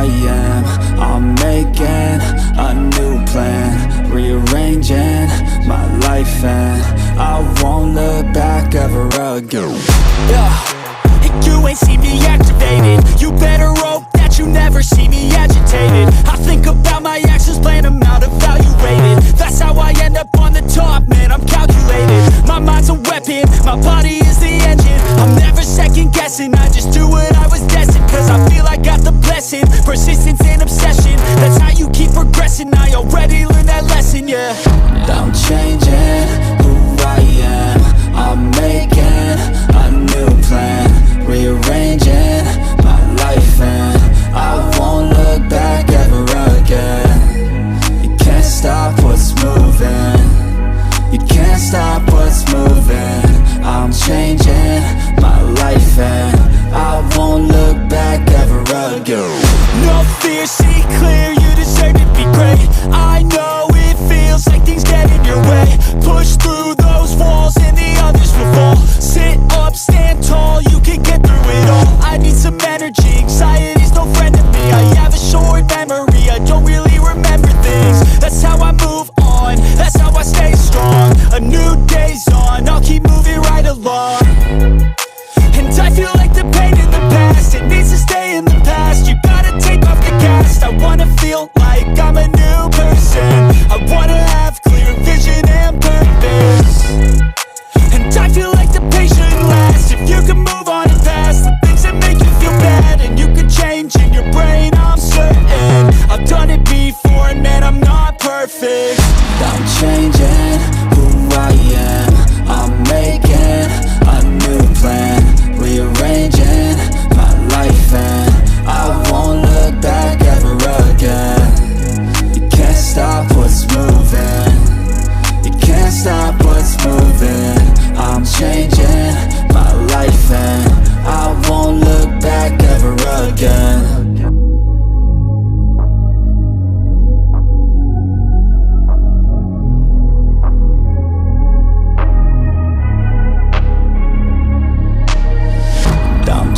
am. I'm making a new plan, rearranging my life, and I won't look back ever again. You ain't see me activated. You better hope that you never see me agitated. I think about my actions, plan them out, evaluated. That's how I end up on the top, man, I'm calculated. My mind's a weapon, my body is the engine. I'm never second guessing, I just do what I was destined. Cause I feel I got the blessing, persistence and obsession. That's how you keep progressing, I already learned that lesson, yeah. I'm changing who I am. I'm making a new plan, rearranging my life, and I won't look back ever again. You can't stop what's moving, you can't stop what's moving. I'm changing my life, and I won't look back ever again. No fear, see clear, you deserve to be great. I know it feels like things get in your way. Push through those walls and the others will fall. Sit up, stand tall, you can get through it all. I need some energy, anxiety's no friend to me. I have a short memory, I don't really remember things. That's how I move on, that's how I stay strong. A new day's on, I'll keep moving right along. And I feel like the pain in the past, it needs to stay in the past. You gotta take off the cast. I wanna feel like I'm a new person. I wanna have clear vision and purpose. And I feel like the pain shouldn't last. If you can move on and past the things that make you feel bad, and you can change in your brain, I'm certain. I've done it before and man, I'm not perfect. I'm changing who I am. I'm making a new plan, rearranging my life, and I won't look back ever again. You can't stop what's moving, you can't stop what's moving. I'm changing my life, and I won't look back ever again.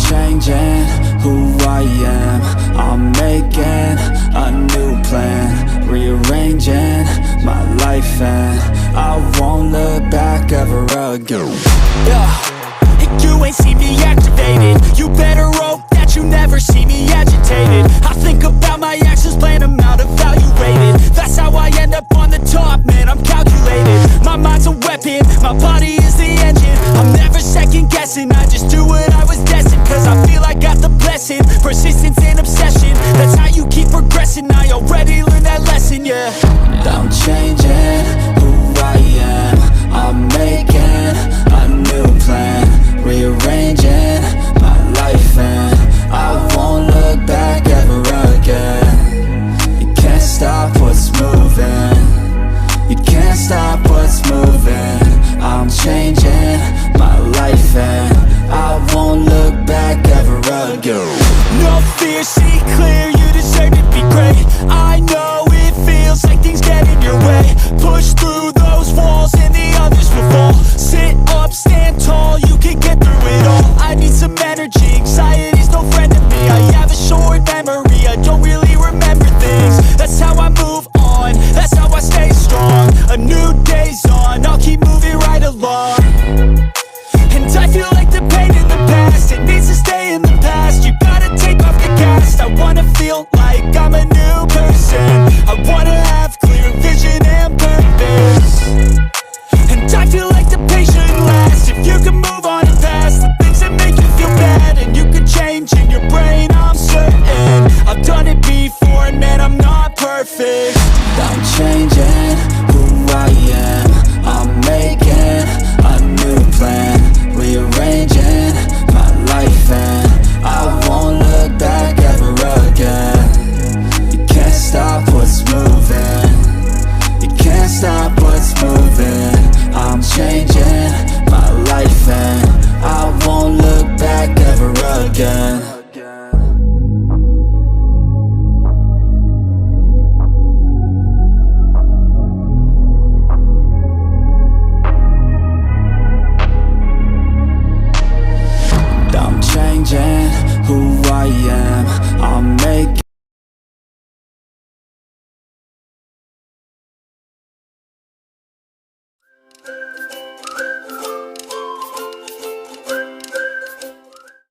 Changing who I am. I'm making a new plan, rearranging my life, and I won't look back ever again. You ain't see me activated. You better hope that you never see me agitated. I think about my actions, plan them out, evaluated. That's how I end up on the top, man, I'm calculated. My mind's a weapon, my body is the engine. I'm never second guessing, I just do what I was destined. Cause I feel I got the blessing, persistence and obsession. That's how you keep progressing, I already learned that lesson, yeah. I'm changing who I am. I'm making a new plan, rearranging my life, and I won't look back ever again. You can't stop what's moving, you can't stop what's moving. I'm changing my life, and I won't look back ever again. No fear, see clear, you deserve to be great. I know it feels like things get in your way. Push through those walls and the others will fall. Sit up, stand tall, you can get through it all. I need some energy, anxiety's no friend to me. I have a short memory, I don't really remember things. That's how I move on, that's how I stay strong. A new day's on, I'll keep moving